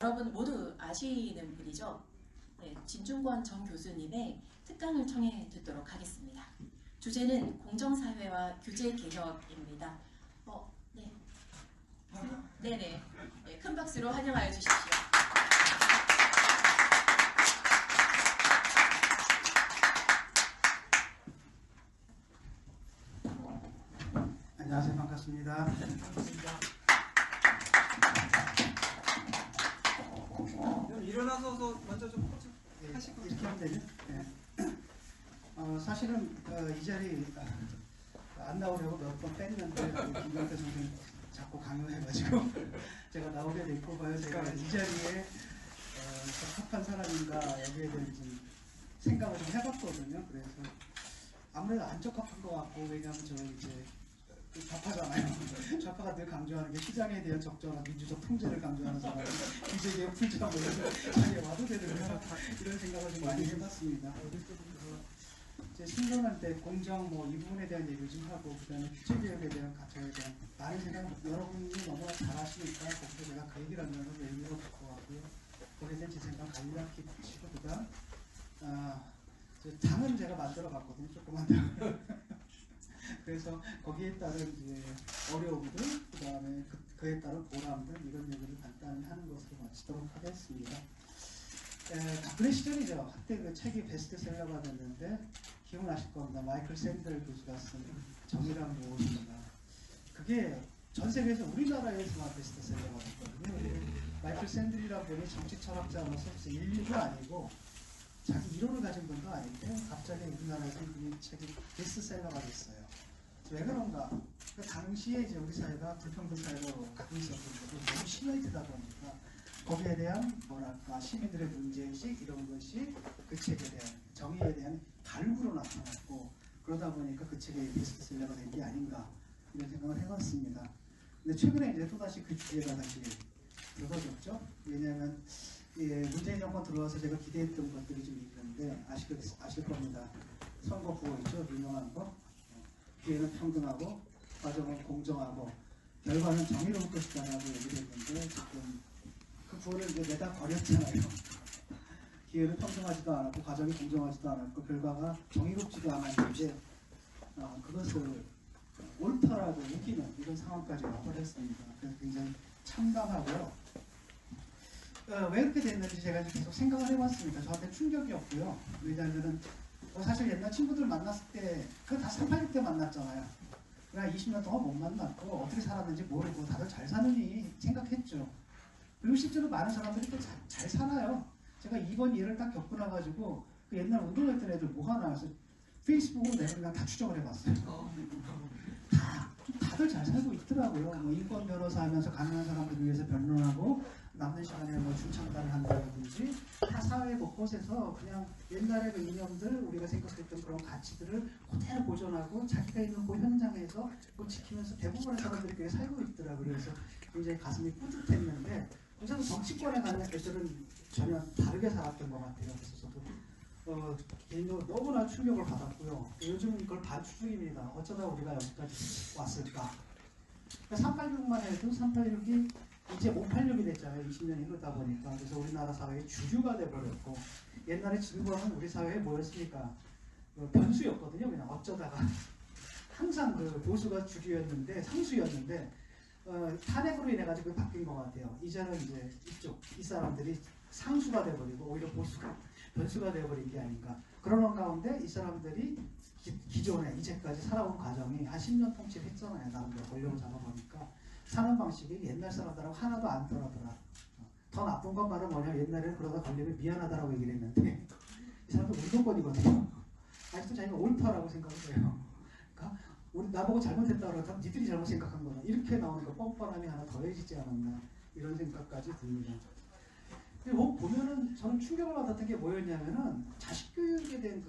여러분 모두 아시는 분이죠? 네, 진중권 전 교수님의 특강을 청해 듣도록 하겠습니다. 주제는 공정사회와 규제개혁입니다. 네. 네네. 네, 큰 박수로 환영하여 주십시오. 안녕하세요. 반갑습니다. 반갑습니다. 일어나서 먼저 좀 하시고 이렇게 하면 되죠? 네. 사실은 이 자리 안 나오려고 몇 번 뺐는데 김광태 선생님 자꾸 강요해가지고 제가 나오게 됐고 봐요. 제가 이 자리에 적합한 사람인가 여기에 대한 좀 생각을 좀 해봤거든요. 그래서 아무래도 안 적합한 것 같고, 왜냐하면 저 이제 좌파잖아요. 좌파가 늘 강조하는 게 시장에 대한 적절한 민주적 통제를 강조하는 사람, 규제개혁 풀자고 자기에 와도 되는 이런 생각을 좀 많이 해봤습니다. 제 신론할 때 공정 이 부분에 대한 얘기를 좀 하고, 그다음에 규제개혁에 대한 가치에 대한 많은 생각, 여러분이 너무나 잘 아시니까 거기서 제가 그 얘기를 하면 의미가 될 것 같고요. 거기에 대한 제 생각 간략히 붙이고, 그다음 당은 제가 만들어 봤거든요. 조그만 당. 그래서 거기에 따른 이제 어려움들, 그 다음에 그에 따른 보람들, 이런 얘기를 간단히 하는 것으로 마치도록 하겠습니다. 박근혜 시절이죠. 한때 그 책이 베스트셀러가 됐는데 기억나실 겁니다. 마이클 샌델 교수가 쓴 정의란 무엇인가. 그게 전 세계에서 우리나라에서만 베스트셀러가 됐거든요. 마이클 샌델이라는 분이 정치 철학자로서 인류가 아니고 자기 이론을 가진 분도 아닌데 갑자기 우리나라에서 이 책이 베스트셀러가 됐어요. 왜 그런가? 그 당시에 이제 우리 사회가 불평등 사회로 가고 있었던 것도 너무 심해지다 보니까 거기에 대한 시민들의 문제의식 이런 것이 그 책에 대한 정의에 대한 갈구로 나타났고, 그러다 보니까 그 책이 베스트셀러가 된 게 아닌가 이런 생각을 해봤습니다. 근데 최근에 이제 또다시 그 주제가 다시 불거졌죠. 왜냐하면 문재인 정권 들어와서 제가 기대했던 것들이 좀 있는데 아실 겁니다. 선거 구호 있죠. 유명한 거. 기회는 평등하고 과정은 공정하고 결과는 정의로울 것이다라고 얘기를 했는데, 지금 그 구호를 이제 내다 버렸잖아요. 기회는 평등하지도 않았고 과정이 공정하지도 않았고 결과가 정의롭지도 않았는데 그것을 옳다라고 우기는 이런 상황까지 와버렸습니다. 그래서 굉장히 참담하고요. 왜 그렇게 됐는지 제가 계속 생각을 해봤습니다. 저한테 충격이었고요. 왜냐하면 사실 옛날 친구들 만났을 때 그거 다 386 때 만났잖아요. 그냥 20년 동안 못 만났고 어떻게 살았는지 모르고 다들 잘 사느니 생각했죠. 그리고 실제로 많은 사람들이 또 잘 살아요. 제가 이번 일을 딱 겪고 나가지고 그 옛날 운동했던 애들 뭐 하나 해서 페이스북으로 내가 그냥 다 추적을 해봤어요. 다들 잘 살고 있더라고요. 인권 변호사 하면서 가난한 사람들을 위해서 변론하고 남는 시간에 중창단을 한다든지 다 사회 곳곳에서 그냥 옛날의 그 이념들, 우리가 생각했던 그런 가치들을 그대로 보존하고 자기가 있는 그 현장에서 지키면서 대부분의 사람들이 그렇게 살고 있더라고요. 그래서 굉장히 가슴이 뿌듯했는데, 우선 정치권에 가는 애들은 전혀 다르게 살았던 것 같아요. 그래서 저도 개인적으로 너무나 충격을 받았고요. 요즘은 이걸 반추적입니다. 어쩌다 우리가 여기까지 왔을까. 386만 해도 386이 이제 586이 됐잖아요. 20년이 흐르다 보니까. 그래서 우리나라 사회의 주류가 돼버렸고, 옛날에 진보는 우리 사회에 뭐였습니까? 변수였거든요. 그냥 어쩌다가 항상 그 보수가 주류였는데, 상수였는데 탄핵으로 인해 가지고 바뀐 것 같아요. 이제는 이제 이 사람들이 상수가 돼버리고 오히려 보수가 변수가 돼버린 게 아닌가. 그러는 가운데 이 사람들이 기존에 이제까지 살아온 과정이 한 10년 통치를 했잖아요. 나름대로 권력을 잡아보니까 사는 방식이 옛날 사람들하고 하나도 안 다르더라. 더 나쁜 건 말은 뭐냐면, 옛날에는 그러다 걸리면 미안하다라고 얘기를 했는데 이 사람들 운동권이거든요. 아직도 자기가 옳다라고 생각을 해요. 그러니까 우리 나보고 잘못했다 그러면 니들이 잘못 생각한 거다. 이렇게 나오니까 뻔뻔함이 하나 더해지지 않았나 이런 생각까지 듭니다. 근데 보면은 저는 충격을 받았던 게 뭐였냐면은 자식 교육에 대한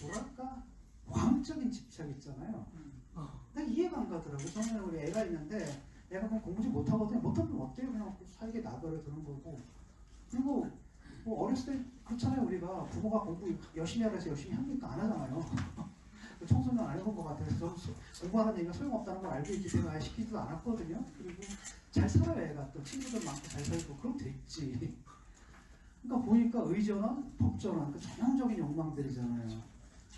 뭐랄까 광적인 집착 있잖아요. 난 이해가 안 가더라고요. 저는 우리 애가 있는데 애가 그냥 공부 좀 못하거든요. 못하면 어때요? 그냥 살게 놔둬야 되는 거고. 그리고 어렸을 때 그렇잖아요. 우리가 부모가 공부 열심히 하라 해서 열심히 합니까? 안 하잖아요. 그 청소년 안 해본 것 같아서 저는 공부하는 얘기가 소용없다는 걸 알고 있기 때문에 아예 시키지도 않았거든요. 그리고 잘 살아요. 애가 또 친구들 많고 잘 살고 그럼 됐지. 그러니까 보니까 의전원, 법전원 그 전형적인 욕망들이잖아요.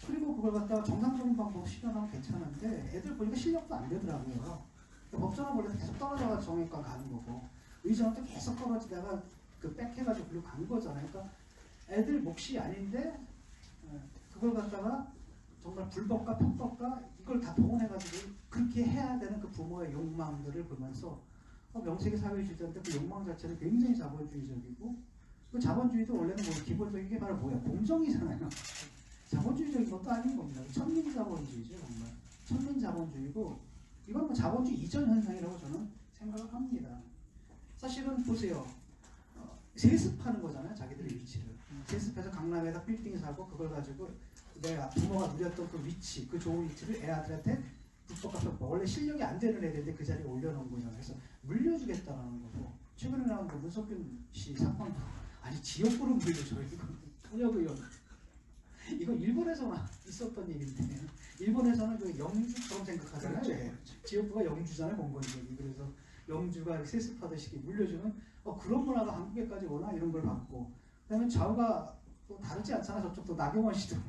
그리고 그걸 갖다가 정상적인 방법으로 실현하면 괜찮은데 애들 보니까 실력도 안 되더라고요. 그러니까 법전원 원래 계속 떨어져가 정형외과 가는 거고 의전원도 계속 떨어지다가 그 빽해가지고 글로 간 거잖아요. 그러니까 애들 몫이 아닌데 그걸 갖다가 정말 불법과 편법과 이걸 다 동원해가지고 그렇게 해야 되는 그 부모의 욕망들을 보면서 명색의 사회주의자인데 그 욕망 자체는 굉장히 자본주의적이고 그 자본주의도 원래는 뭐 기본적인 게 바로 뭐야? 공정이잖아요. 자본주의적인 것도 아닌 겁니다. 천민자본주의죠, 정말. 천민자본주의고 이건 뭐 자본주의 이전 현상이라고 저는 생각을 합니다. 사실은 보세요. 세습하는 거잖아요, 자기들의 위치를. 세습해서 강남에다 빌딩 사고 그걸 가지고 내가 부모가 누렸던 그 위치, 그 좋은 위치를 애들한테 불법과 편법, 원래 실력이 안 되는 애들인데 그 자리에 올려놓은 거잖아요. 그래서 물려주겠다는 거고 최근에 나온 그 문석균 씨 사건도 아니 지역구로 물려줘요. 이거 현역의원. 이거 일본에서만 있었던 얘기인데 일본에서는 그 영주처럼 생각하잖아요. 그렇죠. 지역구가 영주잖아요, 공권력이. 그래서 영주가 세습하듯이 물려주는 그런 문화가 한국에까지 오나 이런 걸 봤고 그다음에 좌우가 또 다르지 않잖아. 저쪽도 나경원 씨도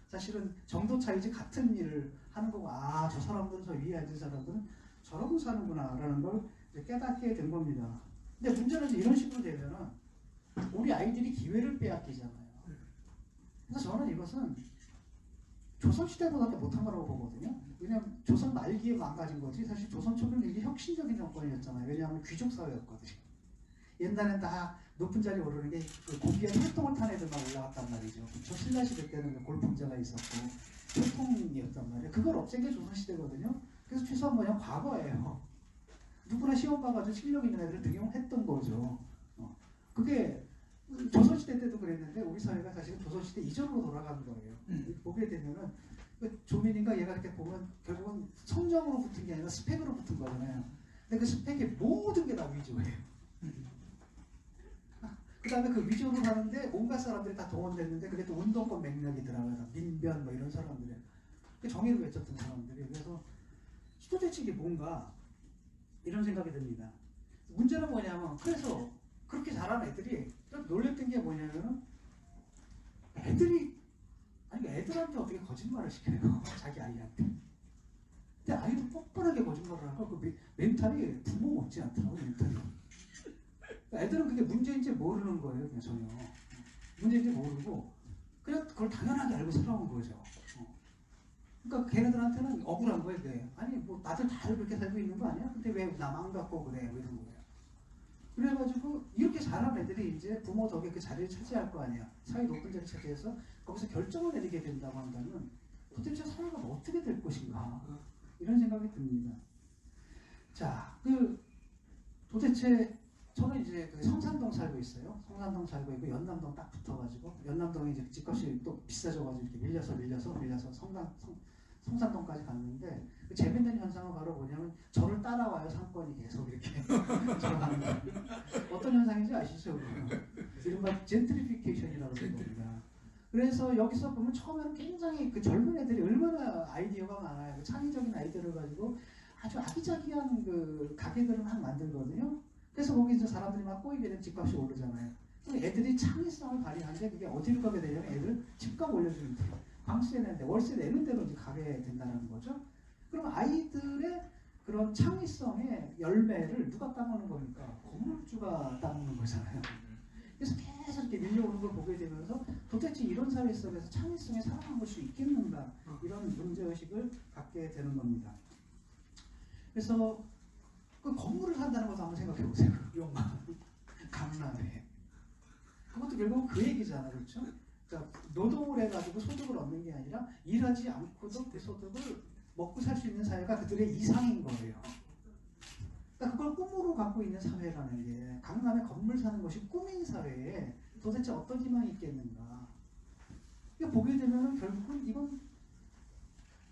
사실은 정도 차이지 같은 일을 하는 거고 저 사람들은 저 위에 앉은 사람들은 저러고 사는구나 라는 걸 깨닫게 된 겁니다. 근데 문제는 이런 식으로 되면은 우리 아이들이 기회를 빼앗기잖아요. 그래서 저는 이것은 조선시대보다도 못한 거라고 보거든요. 왜냐하면 조선 말기에 망가진 거지 사실 조선 초기는 되게 혁신적인 정권이었잖아요. 왜냐하면 귀족 사회였거든요. 옛날엔 다 높은 자리에 오르는 게 그 고귀한 혈통을 탄 애들만 올라갔단 말이죠. 그쵸? 신라시대 때는 골품제가 있었고 혈통이었단 말이에요. 그걸 없앤 게 조선시대거든요. 그래서 최소한 뭐냐 과거예요. 누구나 시험 봐가지고 실력 있는 애들을 등용했던 거죠. 그게 조선시대 때도 그랬는데 우리 사회가 사실은 조선시대 이전으로 돌아가는 거예요. 보게 되면은 그 조민인가 얘가 이렇게 보면 결국은 성적으로 붙은 게 아니라 스펙으로 붙은 거잖아요. 근데 그 스펙의 모든 게 다 위조예요. 그 다음에 그 위조를 하는데 온갖 사람들이 다 동원됐는데 그게 또 운동권 맥락이더라고요. 민변 뭐 이런 사람들이 그 정의를 외쳤던 사람들이. 그래서 도대체 이게 뭔가 이런 생각이 듭니다. 문제는 뭐냐면 그래서 그렇게 잘하는 애들이 놀랬던 게 뭐냐면 애들이 애들한테 어떻게 거짓말을 시켜요. 자기 아이한테. 근데 아이도 뻔뻔하게 거짓말을 하고 그 멘탈이 부모 못지 않더라고요. 멘탈이. 애들은 그게 문제인지 모르는 거예요. 그냥 전혀. 문제인지 모르고 그냥 그걸 당연하게 알고 살아온 거죠. 그러니까 걔네들한테는 억울한 거예요. 그게. 아니 뭐 나들 다 그렇게 살고 있는 거 아니야? 근데 왜 나만 갖고 그래? 뭐 이런 거예요. 그래가지고 이렇게 잘하는 애들이 이제 부모 덕에 그 자리를 차지할 거 아니야. 사회 높은 자리 차지해서 거기서 결정을 내리게 된다고 한다면 도대체 사회가 어떻게 될 것인가 이런 생각이 듭니다. 자, 도대체 저는 이제 성산동 살고 있어요. 성산동 살고 있고 연남동 딱 붙어가지고 연남동에 이제 집값이 또 비싸져가지고 이렇게 밀려서 성산동까지 갔는데 그 재밌는 현상은 바로 뭐냐면 저를 따라와요. 상권이 계속 이렇게 들어가는 거예요. 어떤 현상인지 아시죠? 이른바 젠트리피케이션이라고 그러는 겁니다. 그래서 여기서 보면 처음에는 굉장히 그 젊은 애들이 얼마나 아이디어가 많아요. 그 창의적인 아이디어를 가지고 아주 아기자기한 그 가게들을 막 만들거든요. 그래서 거기 이제 사람들이 막 꼬이게 되면 집값이 오르잖아요. 애들이 창의성을 발휘하는데 그게 어디로 가게 되냐면 애들 집값 올려주는 데 방세 내는데 월세 내는 데로 이제 가게 된다는 거죠. 그럼 아이들의 그런 창의성의 열매를 누가 따먹는 겁니까? 건물주가 따먹는 거잖아요. 그래서 계속 이렇게 밀려오는 걸 보게 되면서 도대체 이런 사회 속에서 창의성에 살아남을 수 있겠는가 이런 문제의식을 갖게 되는 겁니다. 그래서 그 건물을 산다는 것도 한번 생각해 보세요. 욕망. 강남에. 그것도 결국은 그 얘기잖아요. 그렇죠? 그러니까 노동을 해가지고 소득을 얻는 게 아니라 일하지 않고도 그 소득을 먹고 살 수 있는 사회가 그들의 이상인 거예요. 그러니까 그걸 꿈으로 갖고 있는 사회라는 게 강남에 건물 사는 것이 꿈인 사회에 도대체 어떤 희망이 있겠는가. 그러니까 보게 되면 결국은 이건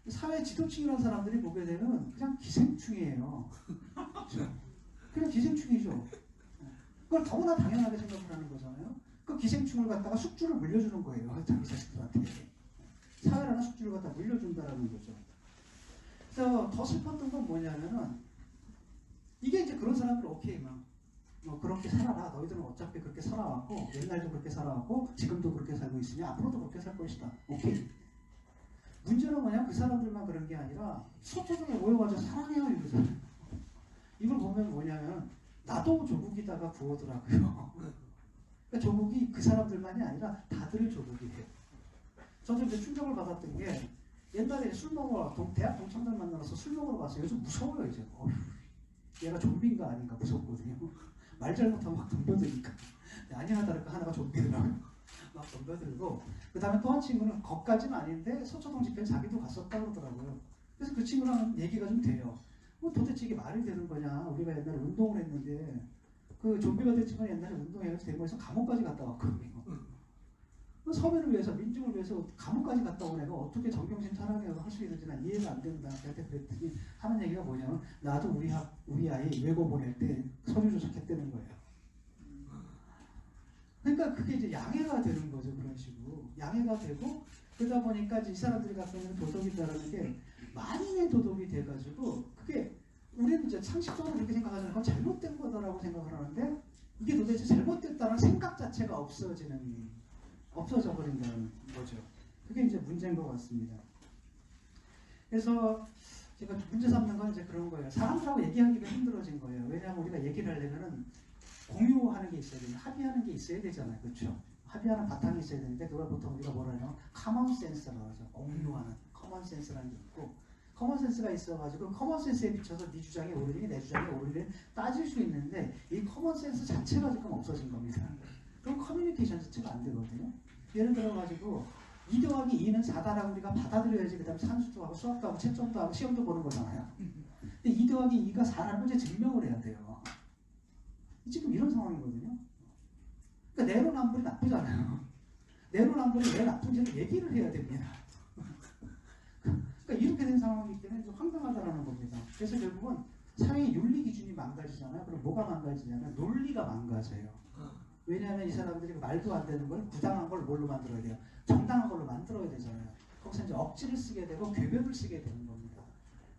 사회 지도층이라는 사람들이 보게 되면 그냥 기생충이에요. 그냥 기생충이죠. 그걸 더구나 당연하게 생각을 하는 거잖아요. 그 기생충을 갖다가 숙주를 물려주는 거예요. 자기 자식들한테. 사회라는 숙주를 갖다 물려준다라는 거죠. 그래서 더 슬펐던 건 뭐냐면은 이게 이제 그런 사람들 오케이 뭐 그렇게 살아라. 너희들은 어차피 그렇게 살아왔고 옛날도 그렇게 살아왔고 지금도 그렇게 살고 있으니 앞으로도 그렇게 살 것이다. 오케이. 문제는 뭐냐? 그 사람들만 그런 게 아니라 서초동에 모여가지고 사랑해요 이러잖아요. 이걸 보면 뭐냐면 나도 조국이다가 구호더라고요. 그러니까 조국이 그 사람들만이 아니라 다들 조국이에요. 저도 이제 충격을 받았던 게 옛날에 술 먹으러 대학 동창들 만나서 술 먹으러 갔어요. 요즘 무서워요 이제. 어휴, 얘가 좀비인가 아닌가 무섭거든요. 말 잘못하면 막 덤벼드니까. 아니나 다를까 하나가 좀비더라고요. 막 덤벼들고 그 다음에 또 한 친구는 거기까지는 아닌데 서초동 집회에 자기도 갔었다 그러더라고요. 그래서 그 친구랑 얘기가 좀 돼요. 뭐 도대체 이게 말이 되는 거냐. 우리가 옛날에 운동을 했는데 그 좀비가 됐지만 옛날에 운동해서 대구에서 감옥까지 갔다 왔거든요. 서민을 위해서 민중을 위해서 감옥까지 갔다 온 애가 어떻게 정경심 사랑해서 할 수 있는지 난 이해가 안 된다. 그랬더니 하는 얘기가 뭐냐면 나도 우리 아이 외고 보낼 때 서류 조작했다는 거예요. 그러니까 그게 이제 양해가 되는 거죠. 그런 식으로 양해가 되고 그러다 보니까 이 사람들이 갖고 있는 도덕이다라는 게 만인의 도덕이 돼가지고 그게 우리는 이제 상식적으로 그렇게 생각하잖아요. 그건 잘못된 거다라고 생각을 하는데 이게 도대체 잘못됐다는 생각 자체가 없어져 버린다는 거죠. 그게 이제 문제인 것 같습니다. 그래서 제가 문제 삼는 건 이제 그런 거예요. 사람들하고 얘기하기가 힘들어진 거예요. 왜냐하면 우리가 얘기를 하려면은 공유하는 게 있어야 되는 합의하는 게 있어야 되잖아요. 그렇죠? 합의하는 바탕이 있어야 되는데 그걸 보통 우리가 뭐라 하냐면 커먼센스라고 하죠. 공유하는 커먼센스라는 게 있고 커먼센스가 있어가지고 커먼센스에 비춰서 네 주장이 옳으니 내 주장이 옳으니 따질 수 있는데 이 커먼센스 자체가 지금 없어진 겁니다. 그럼 커뮤니케이션 자체가 안 되거든요. 예를 들어가지고 2 더하기 2는 4다라고 우리가 받아들여야지 그 다음에 산수도 하고 수학도 하고 채점도 하고 시험도 보는 거잖아요. 근데 2 더하기 2가 4라는 걸 이제 증명을 해야 돼요. 지금 이런 상황이거든요. 그러니까 내로남불이 나쁘잖아요. 내로남불이 왜 나쁜지를 얘기를 해야 됩니다. 그러니까 이렇게 된 상황이기 때문에 좀 황당하다라는 겁니다. 그래서 결국은 사회의 윤리 기준이 망가지잖아요. 그럼 뭐가 망가지냐면 논리가 망가져요. 왜냐하면 이 사람들이 말도 안 되는 걸 부당한 걸 뭘로 만들어야 돼요? 정당한 걸로 만들어야 되잖아요. 거기서 이제 억지를 쓰게 되고 궤변을 쓰게 되는 겁니다.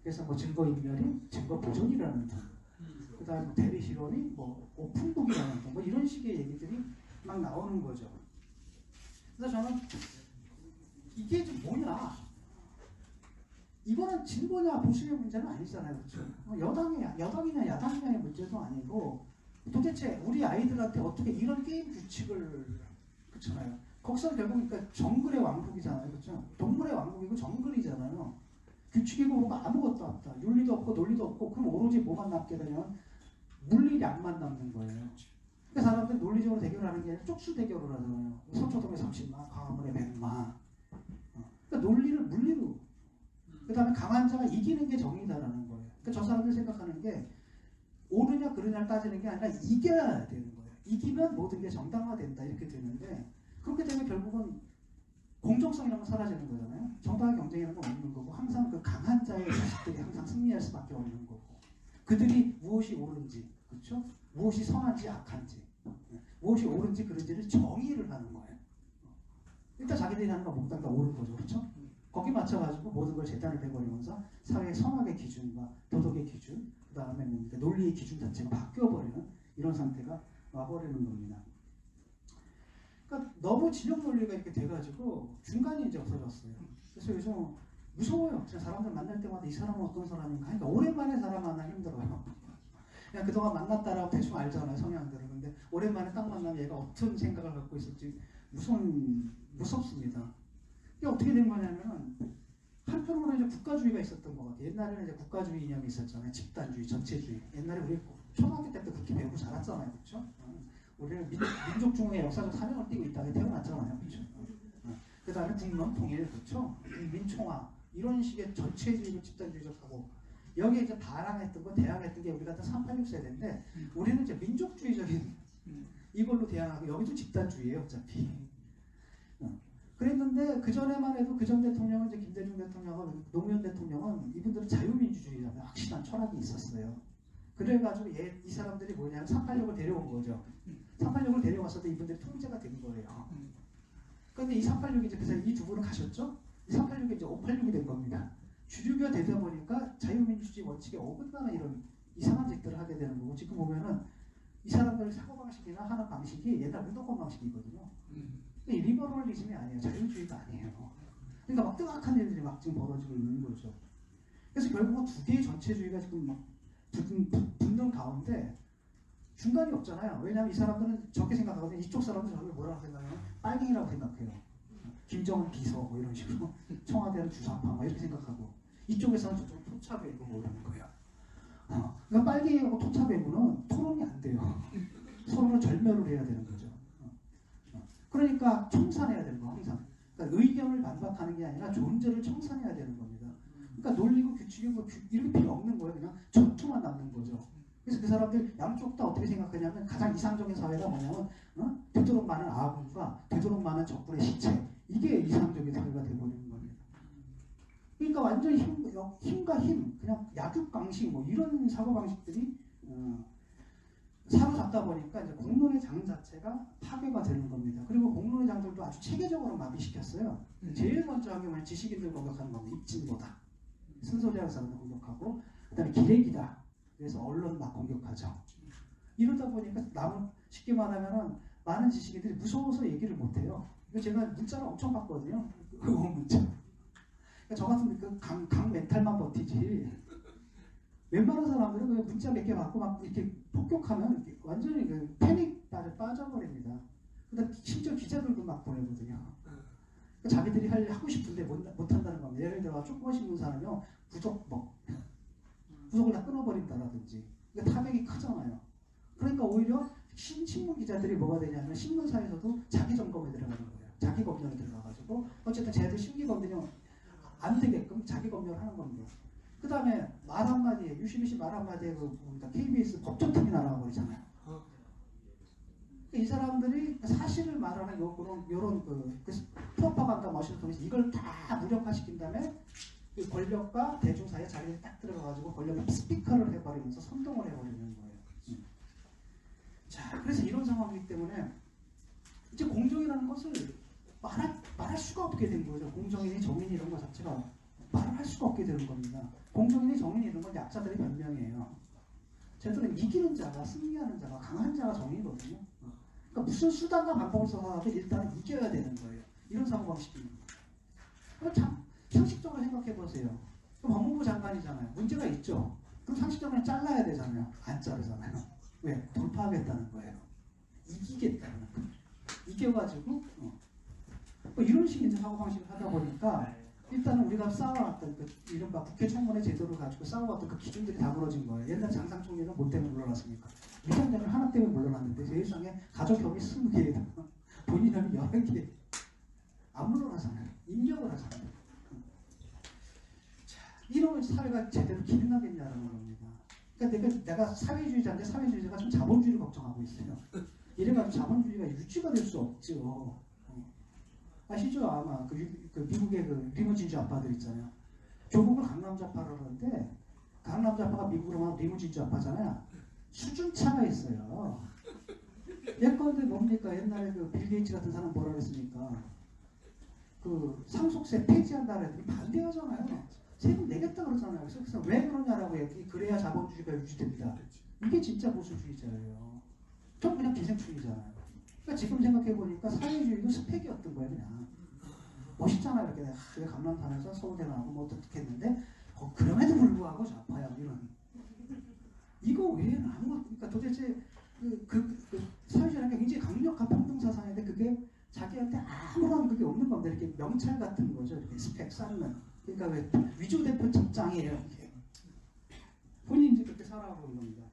그래서 뭐 증거인멸이 증거 보존이라는 등, 그 다음에 대리 실험이 뭐 오픈북이라는 등, 뭐 이런 식의 얘기들이 막 나오는 거죠. 그래서 저는 이게 좀 뭐냐? 이거는 진보냐 보수의 문제는 아니잖아요. 그렇죠? 여당이냐 야당이냐의 문제도 아니고 도대체 우리 아이들한테 어떻게 이런 게임 규칙을 그렇잖아요. 거기서 결국 그러니까 정글의 왕국이잖아요. 그렇죠? 동물의 왕국이고 정글이잖아요. 규칙이고 뭐가 아무것도 없다. 윤리도 없고 논리도 없고 그럼 오로지 뭐만 남게 되면 물리량만 남는 거예요. 그러니까 사람들이 논리적으로 대결하는 게 아니라 쪽수 대결을 하잖아요. 서초동에 30만, 광화문에 100만. 그러니까 논리를 물리로 그 다음에 강한 자가 이기는 게 정의다라는 거예요. 그러니까 저 사람들이 생각하는 게 옳으냐 그르냐를 따지는 게 아니라 이겨야 되는 거예요. 이기면 모든 게 정당화된다 이렇게 되는데 그렇게 되면 결국은 공정성이라는 건 사라지는 거잖아요. 정당한 경쟁이라는 건 없는 거고 항상 그 강한 자의 자식들이 항상 승리할 수밖에 없는 거고 그들이 무엇이 옳은지 그렇죠? 무엇이 선한지 악한지 무엇이 옳은지 그른지를 정의를 하는 거예요. 일단 자기들이 하는 건 모두 다 옳은 거죠. 그렇죠? 거기 맞춰가지고 모든 걸 재단을 해버리면서 사회의 선악의 기준과 도덕의 기준, 그 다음에 논리의 기준 자체가 바뀌어버리는 이런 상태가 와버리는 겁니다. 그러니까 너무 진영 논리가 이렇게 돼가지고 중간이 이제 없어졌어요. 그래서 요즘 무서워요. 진짜 사람들 만날 때마다 이 사람은 어떤 사람인가. 그러니까 오랜만에 사람 만나기 힘들어요. 그냥 그동안 만났다라고 대충 알잖아요. 성향들을. 근데 오랜만에 딱 만나면 얘가 어떤 생각을 갖고 있을지 무섭습니다. 이게 어떻게 된 거냐면 한편으로는 이제 국가주의가 있었던 것 같아요. 옛날에는 이제 국가주의 이념이 있었잖아요. 집단주의, 전체주의. 옛날에 우리 초등학교 때부터 그렇게 배우고 자랐잖아요. 그렇죠? 우리는 민족중흥의 역사적 사명을 띠고 있다고 태어났잖아요. 그렇죠? 그 다음에 국론, 통일, 그렇죠? 민총화 이런 식의 전체주의로 집단주의적 하고 여기에 이제 반항했던 거, 대항했던 게 우리 같은 386 세대인데 우리는 이제 민족주의적인 이걸로 대항하고 여기도 집단주의예요. 어차피. 그랬는데 그 전에만 해도 그 전 대통령은 이제 김대중 대통령하고 노무현 대통령은 이분들은 자유민주주의라는 확실한 철학이 있었어요. 그래가지고 이 사람들이 뭐냐면 386을 데려온 거죠. 386을 데려왔어도 이분들이 통제가 된 거예요. 그런데 이 386이 이제 그래서 이 두 분은 가셨죠? 486이 이제 586이 된 겁니다. 주류가 되다 보니까 자유민주주의 원칙에 어긋나는 이런 이상한 짓들을 하게 되는 거고, 지금 보면은 이 사람들 사고방식이나 하는 방식이 옛날 운동권 방식이거든요. 이 리버럴리즘이 아니에요. 자유주의가 아니에요. 그러니까 막 뜨악한 일들이 막 지금 벌어지고 있는 거죠. 그래서 결국은 두 개의 전체주의가 지금 막 붙는 가운데 중간이 없잖아요. 왜냐하면 이 사람들은 저렇게 생각하거든요. 이쪽 사람들은 저를 뭐라고 생각해요? 빨갱이라고 생각해요. 김정은 비서 뭐 이런 식으로 청와대는 주사파 막 이렇게 생각하고, 이쪽에서는 저쪽 토차배고 뭐 이러는 거예요. 그러니까 빨갱이하고 토차배구는 토론이 안 돼요. 서로를 절멸을 해야 되는 거죠. 그러니까 청산해야 되는 거 항상. 그러니까 의견을 반박하는 게 아니라 존재를 청산해야 되는 겁니다. 그러니까 논리고 규칙이고 뭐 이런 게 필요 없는 거예요. 그냥 전투만 남는 거죠. 그래서 그 사람들 양쪽 다 어떻게 생각하냐면, 가장 이상적인 사회가 뭐냐면 되도록 많은 아군과 되도록 많은 적군의 시체, 이게 이상적인 사회가 되어버리는 겁니다. 그러니까 완전히 힘과 힘, 그냥 약육강식 뭐 이런 사고방식들이 사로잡다 보니까 이제 공론의 장 자체가 파괴가 되는 겁니다. 그리고 공론의 장들도 아주 체계적으로 마비시켰어요. 제일 먼저 하는 게 지식인들 공격하는 겁니다. 입진보다. 쓴소리하는 사람들 공격하고, 그 다음에 기레기다. 그래서 언론 막 공격하죠. 이러다 보니까 쉽게 말하면 많은 지식인들이 무서워서 얘기를 못해요. 제가 문자를 엄청 받거든요. 그거 문자. 그러니까 저 같은 강 멘탈만 버티지. 웬만한 사람들은 그냥 문자 몇 개 받고 막 이렇게 폭격하면 이렇게 완전히 그 패닉 빠져버립니다. 그다음 심지어 기자들도 막 보내거든요. 그러니까 자기들이 하고 싶은데 못한다는 겁니다. 예를 들어 조그만 신문사는요, 구속을 다 끊어버린다라든지. 그러니까 타격이 크잖아요. 그러니까 오히려 신문 기자들이 뭐가 되냐면, 신문사에서도 자기 점검에 들어가는 거예요. 자기 검열에 들어가가지고 어쨌든 쟤들 심기 검열이 안 되게끔 자기 검열을 하는 겁니다. 그 다음에 말 한마디에, 유시민 말 한마디에 KBS 법조팀이 날아가 버리잖아요. 이 사람들이 사실을 말하는 요런 프로파간다 머신을 통해서 이걸 다 무력화시킨 다음에 그 권력과 대중 사이에 자기들이 딱 들어가가지고 권력을 스피커를 해버리면서 선동을 해버리는 거예요. 자, 그래서 이런 상황이기 때문에 이제 공정이라는 것을 말할 수가 없게 된 거죠. 공정인이 정인이 이런 것 자체가 말을 할 수가 없게 되는 겁니다. 공정인이 정인이 이런 건 약자들의 변명이에요. 쟤들은 이기는 자가, 승리하는 자가, 강한 자가 정인이거든요. 그러니까 무슨 수단과 방법을 써서라도 일단은 이겨야 되는 거예요. 이런 사고방식입니다. 참 상식적으로 생각해 보세요. 법무부 장관이잖아요. 문제가 있죠. 그럼 상식적으로 잘라야 되잖아요. 안 자르잖아요. 왜? 돌파하겠다는 거예요. 이기겠다는 거예요. 이겨가지고 뭐 이런 식의 사고방식을 하다 보니까 일단은 우리가 쌓아왔던 이른바 국회 청문회 제도를 가지고 쌓아왔던 그 기준들이 다 무너진 거예요. 옛날 장상 총리는 뭐 때문에 물러났습니까? 위원장을 하나 때문에 물러났는데 세상에 가족형이 20개에다 본인은 11개 안 물러나잖아요. 임명을 하잖아요. 자, 이런 사회가 제대로 기능하겠냐라는 겁니다. 그러니까 내가 사회주의자인데 사회주의자가 좀 자본주의를 걱정하고 있어요. 이래가지고 자본주의가 유지가 될 수 없죠. 아시죠? 아마 그 미국의 그 리무진주 아빠들 있잖아요. 조국을 강남좌파라고 하는데, 강남좌파가 미국으로 하면 리무진주 아빠잖아요. 수준차가 있어요. 예컨대 뭡니까? 옛날에 그 빌 게이츠 같은 사람 뭐라 그랬습니까? 그 상속세 폐지한다 그랬더니 반대하잖아요. 세금 내겠다 그러잖아요. 그래서 왜 그러냐라고 얘기. 그래야 자본주의가 유지됩니다. 이게 진짜 보수주의자예요. 전 그냥 기생충이잖아요. 그러니까 지금 생각해보니까 사회주의도 스펙이었던 거예요. 그냥 멋있잖아요. 이렇게 내가 강남 다녀서 서울대 나오고 뭐 어떻게 했는데 그럼에도 불구하고 좌파야 이런. 이거 외에는 아무것도. 그러니까 도대체 그 사회주의라는 게 굉장히 강력한 평등사상인데 그게 자기한테 아무런 그게 없는 겁니다. 이렇게 명찰 같은 거죠. 이렇게 스펙 쌓는. 그러니까 왜 위조대표 적장이에요. 이게. 본인이 이제 그렇게 살아가고 있는 겁니다.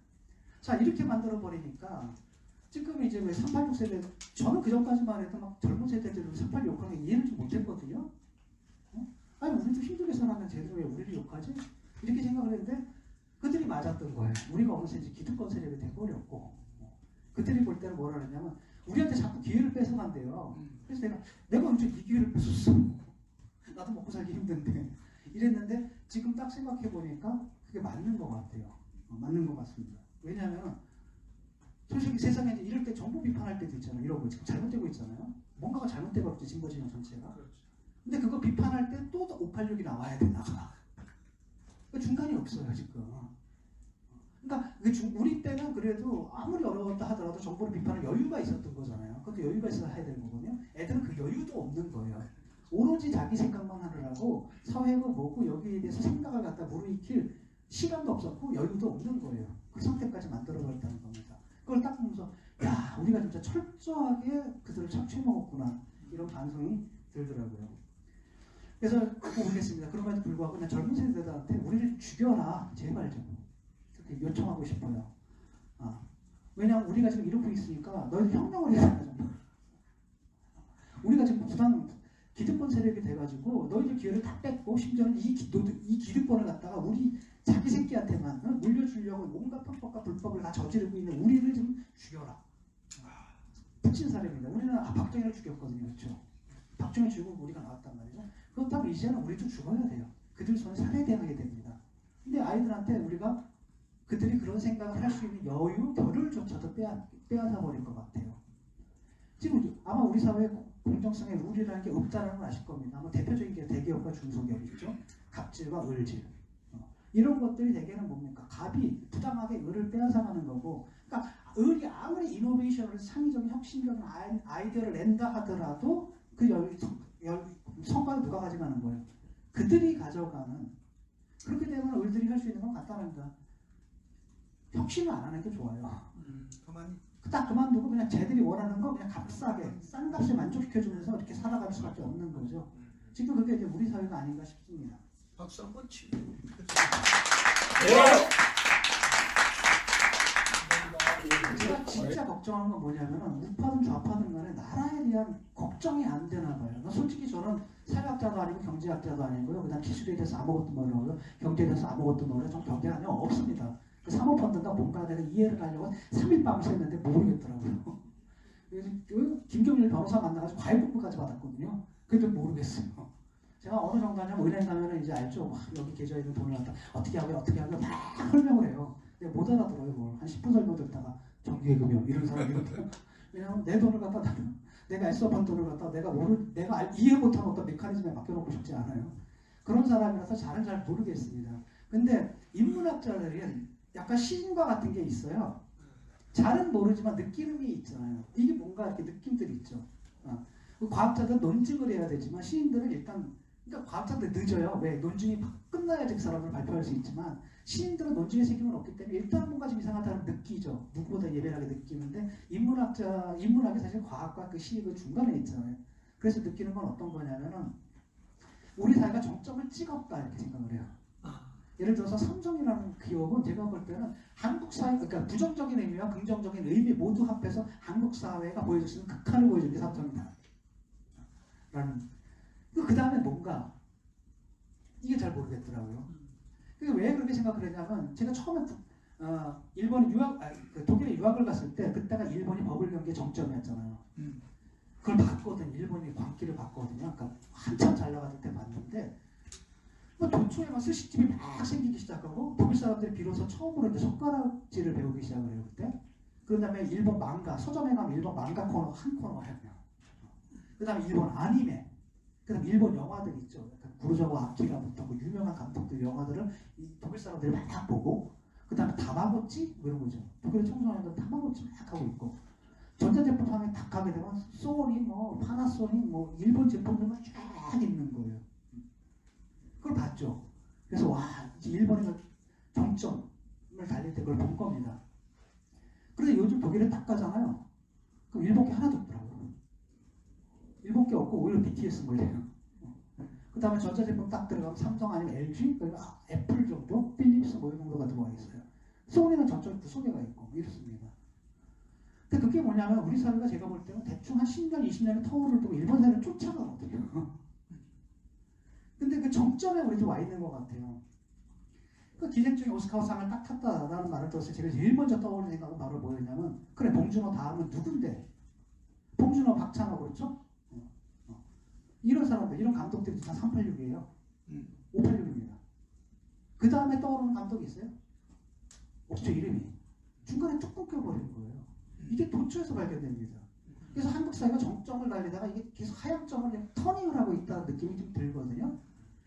자, 이렇게 만들어버리니까 지금 이제 왜 386 세대, 저는 그 전까지만 해도 막 젊은 세대들은 386 욕하는 게 이해를 좀 못했거든요. 아니, 우리도 힘들게 살았는데 쟤들 왜 우리를 욕하지? 이렇게 생각을 했는데 그들이 맞았던 거예요. 우리가 어느새 이제 기득권 세력이 돼버렸고, 그들이 볼 때는 뭐라 그랬냐면 우리한테 자꾸 기회를 뺏어간대요. 그래서 내가 언제 이 기회를 뺏었어? 나도 먹고 살기 힘든데 이랬는데 지금 딱 생각해 보니까 그게 맞는 것 같아요. 맞는 것 같습니다. 왜냐하면 솔직히 세상에 이제 이럴 때 정부 비판할 때도 있잖아요. 이러고 지금 잘못되고 있잖아요. 뭔가가 잘못되고 있죠. 진보 진영 전체가. 근데 그거 비판할 때 또 586이 나와야 되나? 중간이 없어요 지금. 그러니까 우리 때는 그래도 아무리 어려웠다 하더라도 정보를 비판할 여유가 있었던 거잖아요. 그것도 여유가 있어야 해야 되는 거거든요. 애들은 그 여유도 없는 거예요. 오로지 자기 생각만 하느라고 사회가 뭐고 여기에 대해서 생각을 갖다 무르익힐 시간도 없었고 여유도 없는 거예요. 그 상태까지 만들어버렸다는 겁니다. 그걸 딱 보면서 야 우리가 진짜 철저하게 그들을 착취먹었구나 이런 반성이 들더라고요. 그래서 꼭 모르겠습니다. 그럼에도 불구하고 그냥 젊은 세대들한테 우리를 죽여라 제발 좀 그렇게 요청하고 싶어요. 왜냐하면 우리가 지금 이러고 있으니까 너희들 혁명을 해야 되잖아. 우리가 지금 부당 기득권 세력이 돼가지고 너희들 기회를 다 뺏고 심지어는 이 기득권을 갖다가 우리 자기 새끼한테만 물려주려고 온갖 편법과 불법을 다 저지르고 있는 우리를 좀 죽여라. 붙인 사람입니다. 우리는 박정희를 죽였거든요. 그렇죠? 박정희 죽이고 우리가 나왔단 말이죠. 그렇다고 이제는 우리도 죽어야 돼요. 그들 손에 살해당하게 됩니다. 근데 아이들한테 우리가 그들이 그런 생각을 할 수 있는 여유, 겨를조차도 빼앗아 버릴 것 같아요. 지금 아마 우리 사회에 공정성의 룰이라는 게 없다는 걸 아실 겁니다. 아마 대표적인 게 대기업과 중소기업이죠. 갑질과 을질. 이런 것들이 대개는 뭡니까? 갑이 부당하게 을을 빼앗아가는 거고, 그러니까 을이 아무리 이노베이션을 창의적인 혁신적인 아이디어를 낸다 하더라도 그 성과를 누가 가져가는 거예요? 그들이 가져가는. 그렇게 되면 을들이 할 수 있는 건 간단합니다. 혁신을 안 하는 게 좋아요. 가만히 딱 그만두고 그냥 쟤들이 원하는 거 그냥 값싸게 싼 값에 만족시켜주면서 이렇게 살아갈 수밖에 없는 거죠. 지금 그게 이제 우리 사회가 아닌가 싶습니다. 박수 한번 치. 제가 진짜 걱정하는 건 뭐냐면 우파든 좌파든 간에 나라에 대한 걱정이 안 되나 봐요. 솔직히 저는 사회학자도 아니고 경제학자도 아니고요. 그다음 기술에 대해서 아무것도 모르고요. 경제에 대해서 아무것도 모르고 좀 경제가 없습니다. 그 사모펀드가 뭔가 내가 이해를 하려고 3일 밤새는데 모르겠더라고요. 그래서 김경일 변호사 만나가지고 과외 공부까지 받았거든요. 그래도 모르겠어요. 제가 어느 정도 하냐면 은행 가면은 이제 알죠. 막 여기 계좌에 있는 돈을 갖다 어떻게 하고 막 설명을 해요. 근데 못 알아들어요. 뭘. 한 10분 설명 듣다가 정기예금이요 이런 사람이거든요. 왜냐하면 내 돈을 갖다 내가 애써 번 돈을 갖다 내가 이해 못하는 어떤 메커니즘에 맡겨놓고 싶지 않아요. 그런 사람이라서 잘은 잘 모르겠습니다. 근데 인문학자들은 약간 시인과 같은 게 있어요. 잘은 모르지만 느끼는 게 있잖아요. 이게 뭔가 이렇게 느낌들이 있죠. 과학자들은 논증을 해야 되지만 시인들은 일단 그러니까 과학자들 늦어요. 왜? 논증이 끝나야지 그 사람을 발표할 수 있지만 시인들은 논증의 책임은 없기 때문에 일단 뭔가 좀 이상하다는 느끼죠. 누구보다 예민하게 느끼는데 인문학이 사실 과학과 그 시의 그 중간에 있잖아요. 그래서 느끼는 건 어떤 거냐면은 우리 사회가 정점을 찍었다 이렇게 생각을 해요. 예를 들어서 삼성이라는 기업은 제가 볼 때는 한국 사회, 그러니까 부정적인 의미와 긍정적인 의미 모두 합해서 한국 사회가 보여줄 수 있는 극한을 보여준 게 삼성이다. 그 다음에 뭔가 이게 잘 모르겠더라고요. 왜 그렇게 생각을 했냐면 제가 처음에 일본에 독일에 유학을 갔을 때 그때가 일본이 버블 경기의 정점이었잖아요. 그걸 봤거든. 일본이 광기를 봤거든요. 그러니까 한참 잘 나갔을 때 봤는데 도초에 막 스시집이 막 생기기 시작하고 독일 사람들이 비로소 처음으로 이제 손가락질을 배우기 시작을 해요. 그때. 그 다음에 일본 망가, 서점에 가면 일본 망가 코너 한 코너가 해요. 그 다음에 일본 아니메, 그 다음에 일본 영화들 있죠. 구로사와 아키라부터 그 유명한 감독들 영화들을 독일 사람들이 막 보고 그 다음에 다마고치 뭐 이런 거죠. 독일의 청소년들 다마고치 막 하고 있고 전자제품 상에 딱 가게 되면 소니, 뭐 파나소닉, 뭐 일본 제품들만 쫙 있는 거예요. 그걸 봤죠. 그래서 와 이제 일본의 정점을 달릴 때 그걸 본 겁니다. 그런데 요즘 독일에 딱 가잖아요. 그럼 일본 게 하나도 없더라고요. 일본 게 없고 오히려 BTS 뭐 이래요. 그 다음에 전자제품 딱 들어가면 삼성 아니면 LG, 그리고 애플 정도, 필립스 뭐 이런 정도가 들어와 있어요. 소니는 저쪽 구석에가 있고 이렇습니다. 근데 그게 뭐냐면 우리 사회가 제가 볼 때는 대충 한 10년, 20년의 터울을 두고 일본 사회를 쫓아가거든요. 근데 그 정점에 우리도 와 있는 것 같아요. 그 기생 중에 오스카와상을 딱 탔다라는 말을 들었을 때 제가 제일 먼저 떠오르는 생각은 바로 뭐였냐면 그래 봉준호 다음은 누군데? 봉준호, 박찬호 그렇죠? 이런 사람들, 이런 감독들이 다 386이에요. 586입니다. 그 다음에 떠오르는 감독이 있어요? 없죠, 이름이. 중간에 뚝 끊겨버린 거예요. 이게 도초에서 발견됩니다. 그래서 한국 사회가 정점을 달리다가 이게 계속 하향점을 터닝을 하고 있다는 느낌이 좀 들거든요.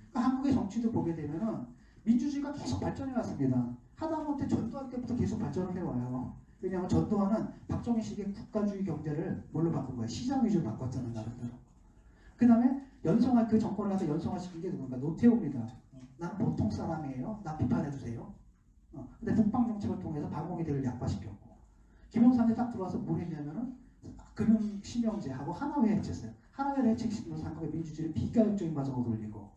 그러니까 한국의 정치도 보게 되면은 민주주의가 계속 발전해 왔습니다. 하다못해 전두환 때부터 계속 발전을 해와요. 왜냐하면 전두환은 박정희식의 국가주의 경제를 뭘로 바꾼 거예요? 시장 위주로 바꿨잖아요, 나름대로. 그 다음에 연성화, 그 정권을 가서 연성화시킨 게 누군가? 노태우입니다. 나는 보통 사람이에요. 나 비판해주세요. 근데 북방 정책을 통해서 방공의대를 약화시켰고, 김영삼이 딱 들어와서 뭘 했냐면은 금융실명제하고 하나회 해체했어요. 하나회를 해체시키면서 한국의 민주주의를 비가역적인 과정으로 돌리고,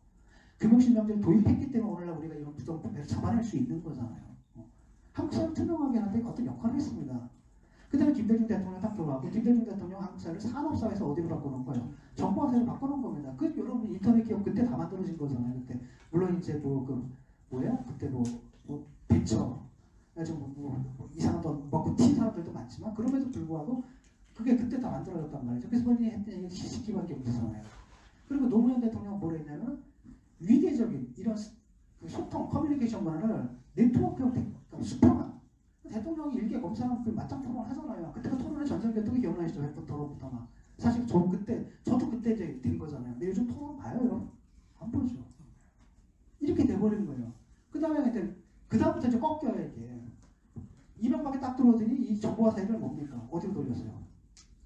금융실명제를 도입했기 때문에 오늘날 우리가 이런 부정부패를 잡아낼 수 있는 거잖아요. 한국 사회를 투명하게 하는데 어떤 역할을 했습니다. 그 다음에 김대중 대통령 딱 들어왔고, 김대중 대통령 한국 사회를 산업사회에서 어디로 바꿔놓은 거예요? 정보화사회로 바꿔놓은 겁니다. 그 여러분 인터넷 기업 그때 다 만들어진 거잖아요. 그때 물론 이제 그때 벤처 이상한 돈 먹고 튄 사람들도 많지만 그럼에도 불구하고 그게 그때 다 만들어졌단 말이죠. 그래서 본인이 했던 얘기는 시식기밖에 없잖아요. 그리고 노무현 대통령은 뭐라 했냐면 위계적인 이런 소통, 커뮤니케이션 문화를 네트워크형 수평화. 대통령이 일개 검사랑 그 맞짱 토론 하잖아요. 그때가 토론의 전성기였던 게 기억나시죠? 웹 토론부터가. 사실 저도 그때 이제 된 거잖아요. 근데 요즘 토론 봐요, 여러분? 안 보죠. 이렇게 돼버린 거예요. 그 다음부터 이제 꺾여요, 이게. 이명박이 딱 들어오더니 이 정보화 사회를 뭡니까? 어디로 돌렸어요?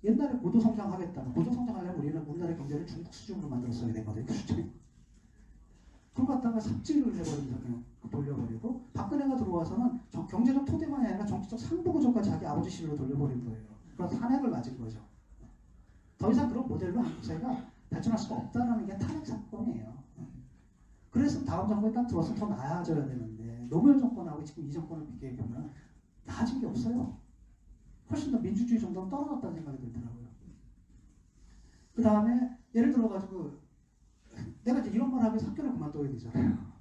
옛날에 고도성장 하겠다면, 고도성장 하려면 우리는 우리나라 경제를 중국 수준으로 만들었어야 되거든요. 그 수준이. 그걸 갖다가 삽질을 해버리면 돌려버리고, 박근혜가 들어와서는 경제적 토대만이 아니라 정치적 상부구조까지 자기 아버지 실로 돌려버린 거예요. 그래서 탄핵을 맞은 거죠. 더 이상 그런 모델로 한국 사회가 발전할 수가 없다는 게 탄핵 사건이에요. 그래서 다음 정권이 딱 들어와서 더 나아져야 되는데, 노무현 정권하고 지금 이 정권을 비교해보면 나아진 게 없어요. 훨씬 더 민주주의 정도는 떨어졌다는 생각이 들더라고요. 그 다음에 예를 들어가지고 내가 이제 이런 말 하면 학교를 그만둬야 되잖아요.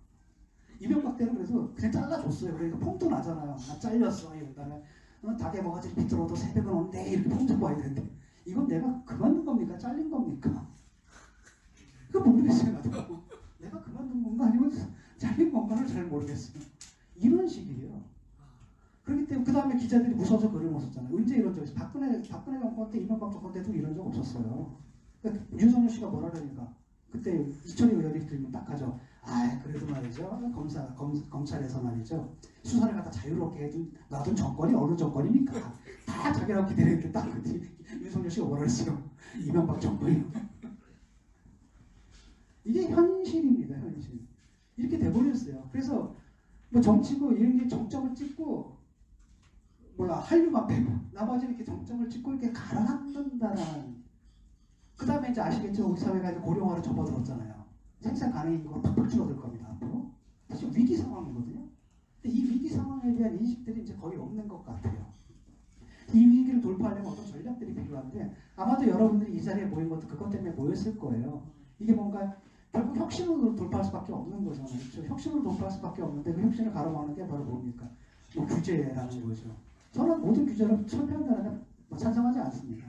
이명박 때는 그래서 그냥 잘라줬어요. 그러니까 폼도 나잖아요. 나 잘렸어. 이런 다음에 닭에 뭐가지 비틀어도 새벽은 온대 이렇게 폼도 봐야 되는데, 이건 내가 그만둔 겁니까? 잘린 겁니까? 그거 모르겠어요. 나도. 내가 그만둔 건가 아니면 잘린 건가를 잘 모르겠어요. 이런 식이에요. 그렇기 때문에 그 다음에 기자들이 무서워서 글을 못 썼잖아요. 언제 이런 적 있어요? 박근혜 정권 때, 이명박 정권 때도 이런 적 없었어요. 그러니까 윤석열 씨가 뭐라 그러니까 그때 이철희 의원이 들면 딱 하죠. 그래도 말이죠. 검찰에서 말이죠. 수사를 갖다 자유롭게 놔둔 정권이 어느 정권입니까? 다 자기라고 기대했는데 딱 윤석열 씨가 뭐라 그랬어요? 이명박 정권이요. 이게 현실입니다. 현실. 이렇게 돼버렸어요. 그래서 뭐 정치고 이런 게 정점을 찍고 한류만 빼고 나머지는 이렇게 정점을 찍고 이렇게 가라앉는다라는. 그 다음에 이제 아시겠죠? 우리 사회가 이제 고령화로 접어들었잖아요. 생산 가능 인구가 팍팍 줄어들 겁니다. 앞으로. 사실 위기 상황이거든요. 근데 이 위기 상황에 대한 인식들이 이제 거의 없는 것 같아요. 이 위기를 돌파하려면 어떤 전략들이 필요한데, 아마도 여러분들이 이 자리에 모인 것도 그것 때문에 모였을 거예요. 이게 뭔가 결국 혁신으로 돌파할 수밖에 없는 거잖아요. 그렇죠? 혁신으로 돌파할 수밖에 없는데 그 혁신을 가로막는 게 바로 뭡니까? 규제라는 거죠. 저는 모든 규제를 철폐한다는 데 찬성하지 않습니다.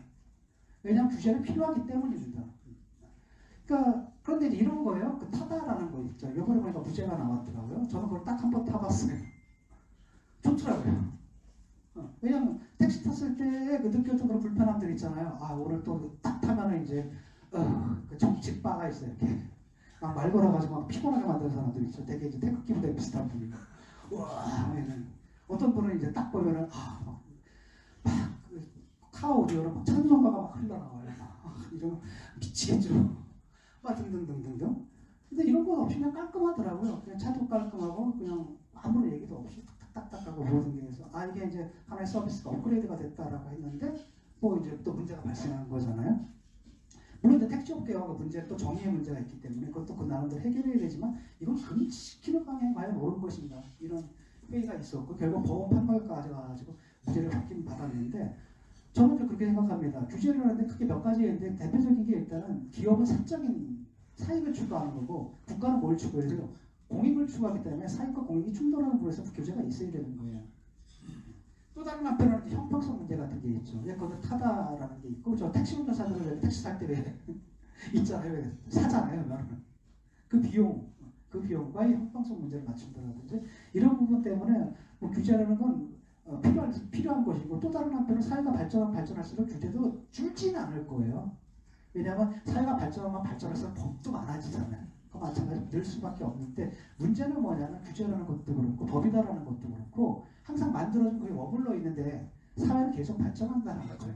왜냐하면 규제는 필요하기 때문입니다. 그런데 이제 이런 거예요. 그 타다라는 거 있죠. 이번에 보니까 무죄가 나왔더라고요. 저는 그걸 딱 한 번 타봤어요. 좋더라고요. 왜냐면 택시 탔을 때 그 느꼈던 그런 불편함들 있잖아요. 오늘 또 딱 타면은 이제 그 정치바가 있어요. 이렇게 막 말 걸어가지고 막 피곤하게 만드는 사람들 있죠. 되게 이제 태극기 부대 비슷한 분이. 와, 어떤 분은 이제 딱 보면은 카와 오디오로 막 찬송가가 막 흘러나와요. 이러면 미치겠죠. 막 등등등등등. 근데 이런 건 없이 그냥 깔끔하더라고요. 그냥 차도 깔끔하고 그냥 아무런 얘기도 없이 탁탁탁하고 모든 게 해서 이게 이제 하나의 서비스가 업그레이드가 됐다라고 했는데 뭐 이제 또 문제가 발생한 거잖아요. 물론 이제 택시업계와 문제 또 정의의 문제가 있기 때문에 그것도 그 나름대로 해결해야 되지만 이건 금지시키는 방향이 과연 옳은 것인가 이런 회의가 있었고 결국 법원 판결까지 와가지고 무죄를 받긴 받았는데 저는 좀 그렇게 생각합니다. 규제를 하는데 크게 몇 가지 있는데 대표적인 게 일단은 기업은 사적인 사익을 추구하는 거고 국가는 뭘 추구해요? 공익을 추구하기 때문에 사익과 공익이 충돌하는 부분에서 교제가 있어야 되는 거예요. 또 다른 한편으로는 형평성 문제 같은 게 있죠. 거기 타다라는 게 있고 저 택시 운전사들은 왜 택시 살 때 왜 있잖아요. 왜 사잖아요. 그 비용과 이 형평성 문제를 맞춘다든지 이런 부분 때문에 뭐 규제라는 건 필요한 것이고 또 다른 한편은 사회가 발전할수록 규제도 줄지는 않을 거예요. 왜냐하면 사회가 발전할수록 법도 많아지잖아요. 그 마찬가지로 늘 수밖에 없는데 문제는 뭐냐면 규제라는 것도 그렇고 법이다라는 것도 그렇고 항상 만들어진 거에 머물러 있는데 사회는 계속 발전한다는 거죠.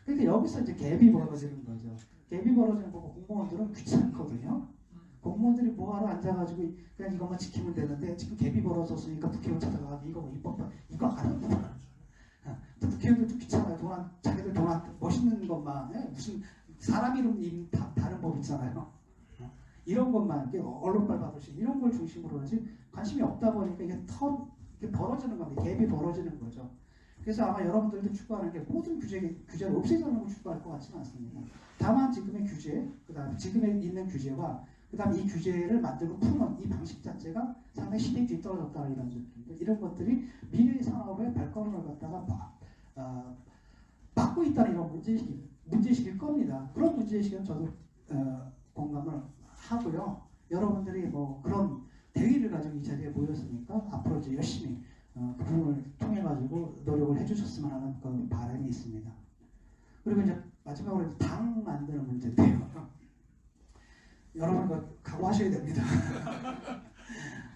그러니까 여기서 이제 갭이 벌어지는 거죠. 갭이 벌어지는 거고 공무원들은 귀찮거든요. 공무원들이 뭐하러 앉아가지고 그냥 이것만 지키면 되는데 지금 갭이 벌어졌으니까 국회의원 찾아가서 이거 입법 이거 안 한다. 또 국회의원들도 귀찮아요. 자기들 돈한 멋있는 것만 무슨 사람 이름 다른 법 있잖아요. 이런 것만 언론발 받으시 이런 걸 중심으로 하지 관심이 없다 보니까 이게 벌어지는 겁니다. 갭이 벌어지는 거죠. 그래서 아마 여러분들도 추구하는 게 모든 규제를 없애자는 걸 추구할 것 같지는 않습니다. 다만 지금의 규제, 그다음에 지금에 있는 규제와 그다음에 이 규제를 만들고 푸는 이 방식 자체가 상당히 시대에 뒤떨어졌다 이런 점입니다. 이런 것들이 미래의 산업의 발걸음을 갖다가 막고 있다는 이런 문제의식일 겁니다. 그런 문제의식은 저도 공감을 하고요. 여러분들이 뭐 그런 대의를 가지고 이 자리에 모였으니까 앞으로 이제 열심히 그 부분을 통해 가지고 노력을 해주셨으면 하는 그런 바람이 있습니다. 그리고 이제 마지막으로 당 만드는 문제인데요. 여러분 그 각오하셔야 됩니다.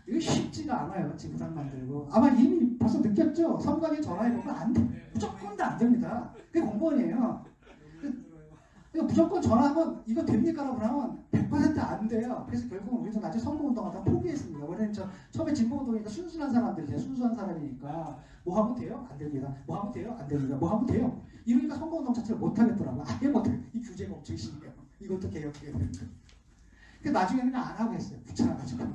이거 쉽지가 않아요. 지구당 만들고 아마 이미 벌써 느꼈죠. 선관위에 전화해보면 안 돼. 무조건 다 안 됩니다. 그게 공무원이에요. 그러니까 무조건 전화하면 이거 됩니까라고 하면 100% 안 돼요. 그래서 결국은 우리도 나중에 선거운동을 다 포기했습니다. 왜냐면 처음에 진보운동이니까 순수한 사람들이죠. 순수한 사람이니까 뭐 하면 돼요? 안 됩니다. 뭐 하면 돼요? 안 됩니다. 뭐 하면 돼요? 이러니까 선거운동 자체를 못 하겠더라고요. 아예 못해요. 이 규제가 엄청 심해요. 이것도 개혁해야 되는데. 그래서 나중에는 안 하고 했어요. 귀찮아가지고.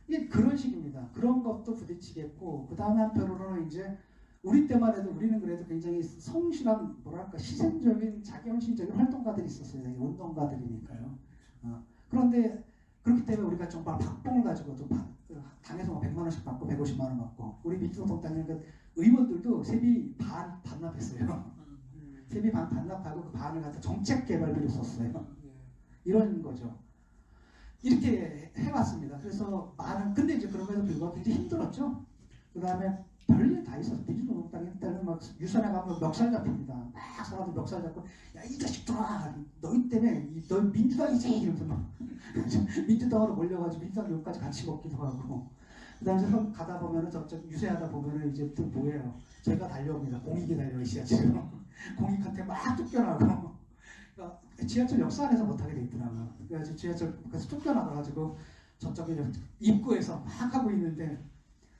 이게 그런 식입니다. 그런 것도 부딪히겠고 그 다음에 한편으로는 이제 우리 때만 해도 우리는 그래도 굉장히 성실한 뭐랄까 희생적인 자기헌신적인 활동가들이 있었어요. 운동가들이니까요. 그런데 그렇기 때문에 우리가 정말 박봉을 가지고도 당에서 100만 원씩 받고 150만 원 받고 우리 민주노동 당의 의원들도 세비 반납했어요. 세비 반납하고 그 반을 갖다 정책 개발비로 썼어요. 이런 거죠. 이렇게 해왔습니다. 그래서 근데 이제 그럼에도 불구하고 굉장히 힘들었죠. 그 다음에 별일 다 있었어. 민주노동당에 일단은 막 유선에 가면 멱살 잡힙니다. 막 사람들 멱살 잡고 야 이 자식들아 너희 때문에 너희 민주당이지 이러면서 막 민주당으로 몰려가지고 민주당 욕까지 같이 먹기도 하고 그 다음에 가다 보면은 저쪽 유세하다 보면은 이제 또 뭐예요. 제가 달려옵니다. 공익이 달려요. 지하철로 공익한테 막 쫓겨나고 그러니까 지하철 역사 안에서 못하게 돼 있더라고요. 그래서 지하철에서 쫓겨나가지고 저쪽에 입구에서 막 하고 있는데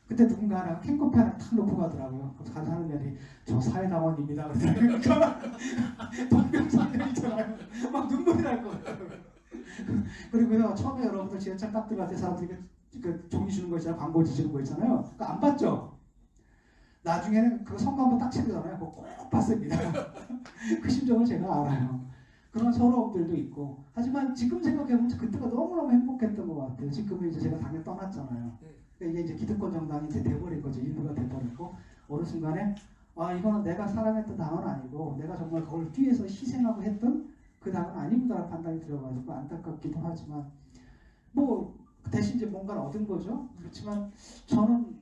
그때 누군가 하나 캔커피 하나 탁 놓고 가더라고요. 그래서 가는 년이 저 사회당원입니다. 그러니까 동병상련이잖아요. 막 눈물이 날 거예요. 그리고요 처음에 여러분들 지하철 딱 들어갈 때 사람들이 그 종이 주는 거 있잖아요. 광고지 주는 거 있잖아요. 그거 안 봤죠? 나중에는 그 선거 한번 딱 치르잖아요. 그거 꼭 봤습니다. 그 심정을 제가 알아요. 그런 서러움들도 있고 하지만 지금 생각해보면 그때가 너무너무 행복했던 것 같아요. 지금은 이제 제가 당을 떠났잖아요. 이게 이제 기득권 정당이 이제 돼버린 거죠. 일부가 돼버리고 어느 순간에 이거는 내가 사랑했던 당은 아니고 내가 정말 그걸 위해서 희생하고 했던 그 당은 아니구나라는 판단이 들어가지고 안타깝기도 하지만 뭐 대신 이제 뭔가를 얻은 거죠. 그렇지만 저는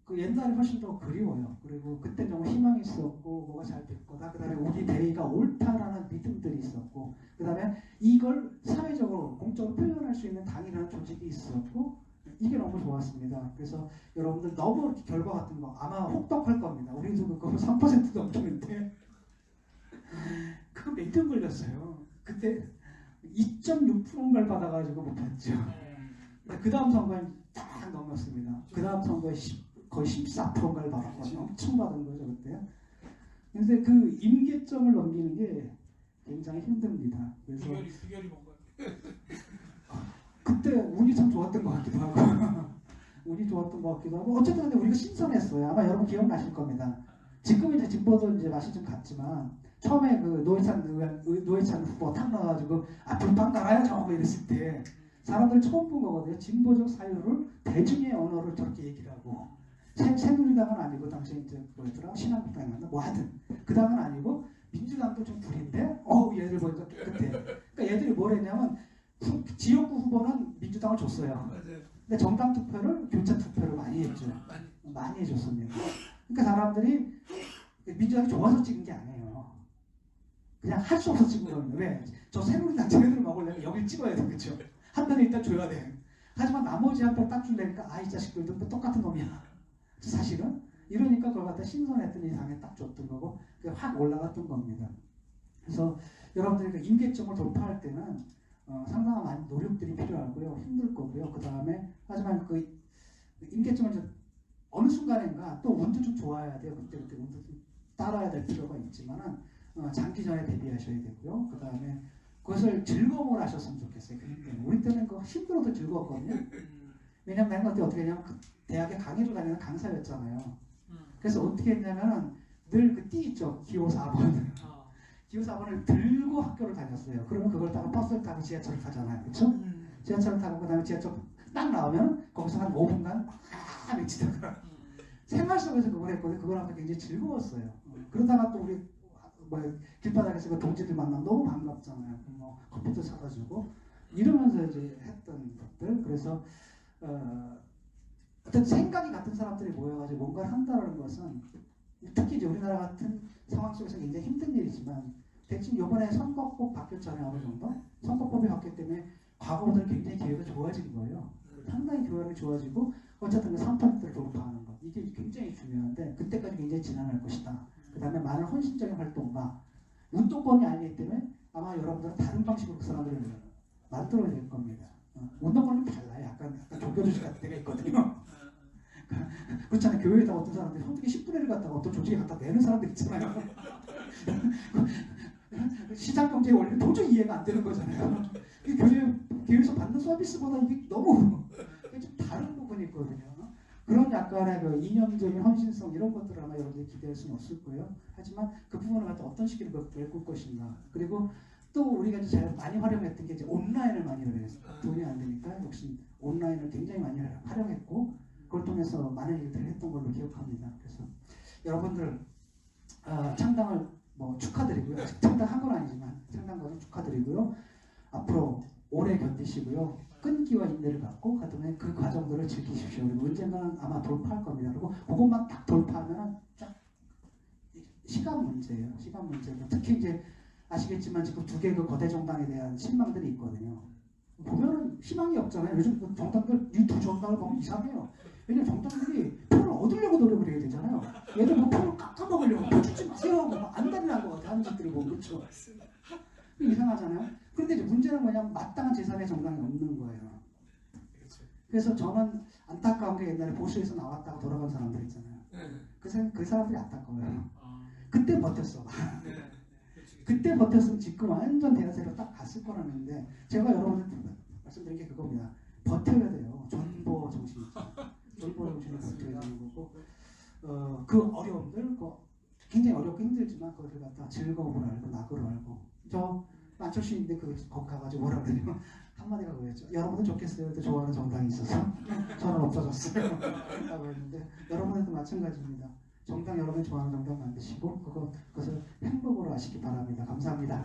그 옛날이 훨씬 더 그리워요. 그리고 그때 정말 희망이 있었고 뭐가 잘 될 거다. 그 다음에 우리 대의가 옳다라는 믿음들이 있었고 그 다음에 이걸 사회적으로 공적으로 표현할 수 있는 당이라는 조직이 있었고 이게 너무 좋았습니다. 그래서 여러분들 너무 이렇게 결과 같은 거 아마 혹독할 겁니다. 우리도 그거 3%도 넘기는데 그거 몇 년 걸렸어요. 그때 2.6%를 받아가지고 못했죠. 그 다음 선거에 딱 넘겼습니다. 그 다음 선거에 거의 14%를 받았거든요. 엄청 받은 거죠 그때. 그런데 그 임계점을 넘기는 게 굉장히 힘듭니다. 그래서 비결이 뭔가요? 그때 운이 참 좋았던 것 같기도 하고 운이 좋았던 것 같기도 하고 어쨌든 근데 우리가 신선했어요. 아마 여러분 기억나실 겁니다. 지금 이제 진보도 이제 맛이 좀 갔지만 처음에 그 노회찬 후보 탁 나와가지고 불빵 나가야죠 뭐 이랬을 때 사람들 처음 본 거거든요. 진보적 사유를 대중의 언어를 저렇게 얘기를 하고 새누리당은 아니고 당시에 이제 뭐였더라 신한국당이었나 뭐 하든 그 당은 아니고 민주당도 좀 불인데 얘들 보니까 깨끗해. 그러니까 얘들이 뭘 했냐면 지역구 후보는 민주당을 줬어요. 근데 정당 투표를 교차 투표를 많이 했죠. 많이 해줬습니다. 그러니까 사람들이 민주당이 좋아서 찍은 게 아니에요. 그냥 할 수 없어서 찍은 거예요. 왜? 저 새누리당 쟤네들 먹으려면 여길 찍어야 돼. 그렇죠? 한 편을 일단 줘야 돼. 하지만 나머지 한 편 딱 줄래니까 이 자식들도 뭐 똑같은 놈이야. 사실은. 이러니까 그걸 갖다 신선했더니 당에 딱 줬던 거고 그게 확 올라갔던 겁니다. 그래서 여러분들이 그 임계점을 돌파할 때는 상당한 많은 노력들이 필요하고요. 힘들 거고요. 그 다음에 하지만 그 임계점을 어느 순간인가 또 운도 좀 좋아야 돼요. 그때 운도 좀 따라야 될 필요가 있지만은 장기전에 대비하셔야 되고요. 그 다음에 그것을 즐거움을 하셨으면 좋겠어요. 우리 때는 그 힘들어도 즐거웠거든요. 왜냐면 내가 그때 어떻게 했냐면 그 대학에 강의를 다니는 강사였잖아요. 그래서 어떻게 했냐면은 늘 그 띠 있죠. 기호 4번. 기호 4번을 들고 학교를 다녔어요. 그러면 그걸 타고 버스를 타고 지하철을 타잖아요. 그렇죠? 지하철을 타고 그 다음에 지하철 딱 나오면 거기서 한 5분간 막 외치다가 생활 속에서 그걸 했거든요. 그걸 하면 굉장히 즐거웠어요. 그러다가 또 우리 길바닥에서 그 동지들 만나면 너무 반갑잖아요. 뭐 커피도 사다 주고 이러면서 이제 했던 것들. 그래서 어떤 생각이 같은 사람들이 모여가지고 뭔가를 한다는 것은 특히 이제 우리나라 같은 상황 속에서 굉장히 힘든 일이지만 대충 이번에 선거법 바뀌었잖아요. 어느 정도 선거법이 바뀌기 때문에 과거보다는 굉장히 기회가 좋아진 거예요. 상당히 기회가 좋아지고 어쨌든 그 3%를 돌파하는 것 이게 굉장히 중요한데 그때까지 굉장히 지난할 것이다. 그 다음에 많은 헌신적인 활동과 운동권이 아니기 때문에 아마 여러분들은 다른 방식으로 그 사람들을 만들어야 될 겁니다. 운동권은 달라요. 약간 종교조직 같은 데가 있거든요. 그렇잖아요. 교회에다 어떤 사람들이 성득이 10분의 1 갖다가 어떤 조직에 갖다 내는 사람들 있잖아요. 시장경제의 원리는 도저히 이해가 안 되는 거잖아요. 교회에서 받는 서비스보다 이게 너무 좀 다른 부분이 있거든요. 그런 약간의 그 이념적인 헌신성 이런 것들을 아마 여러분들이 기대할 수는 없을 거예요. 하지만 그 부분을 갖다 어떤 식으로 메꿀 것인가. 그리고 또 우리가 이제 제일 많이 활용했던 게 이제 온라인을 많이 활용했어요. 돈이 안 되니까 역시 온라인을 굉장히 많이 활용했고 그걸 통해서 많은 일들을 했던 걸로 기억합니다. 그래서 여러분들 창당을 뭐 축하드리고요. 아직 창당한 건 아니지만 창당 과정 축하드리고요. 앞으로 오래 견디시고요. 끈기와 인내를 갖고 그다음에 그 과정들을 즐기십시오. 그리고 언젠가는 아마 돌파할 겁니다. 그리고 그것만 딱 돌파하면 쫙 시간 문제예요. 시간 문제고 특히 이제 아시겠지만 지금 두 개 그 거대 정당에 대한 실망들이 있거든요. 보면은 희망이 없잖아요. 요즘 그 정당들 이 두 정당을 보면 이상해요. 왜냐면 정당들이 표를 얻으려고 노력을 해야 되잖아요. 얘들 뭐 표를 깎아먹으려고 표 주지 마세요 하고 막 안달난 것 같아 하는 짓들을 보면 그렇죠. 이상하잖아요. 그런데 이제 문제는 뭐냐면 마땅한 제3의 정당이 없는 거예요. 그래서 저는 안타까운 게 옛날에 보수에서 나왔다고 돌아간 사람들 있잖아요. 그 사람들이 안타까워요. 그때 버텼어. 그때 버텼으면 지금 완전 대야세로 딱 갔을 거라는데 제가 여러분한테 말씀드린 게 그겁니다. 버텨야 돼요. 존버 정신이 있죠. 존버 정신을 버텨야 되는 거고 그 어려움들 굉장히 어렵고 힘들지만 그것을 갖다 즐거움을 알고 낙으로 알고 저 안철수인데 거기 가가지고 뭐라 그래요? 한마디가 그거였죠. 여러분은 좋겠어요. 그때 좋아하는 정당이 있어서 저는 없어졌어요. 라고 했는데 여러분도 마찬가지입니다. 정당 여러분이 좋아하는 정당 만드시고 그것을 행복으로 하시기 바랍니다. 감사합니다.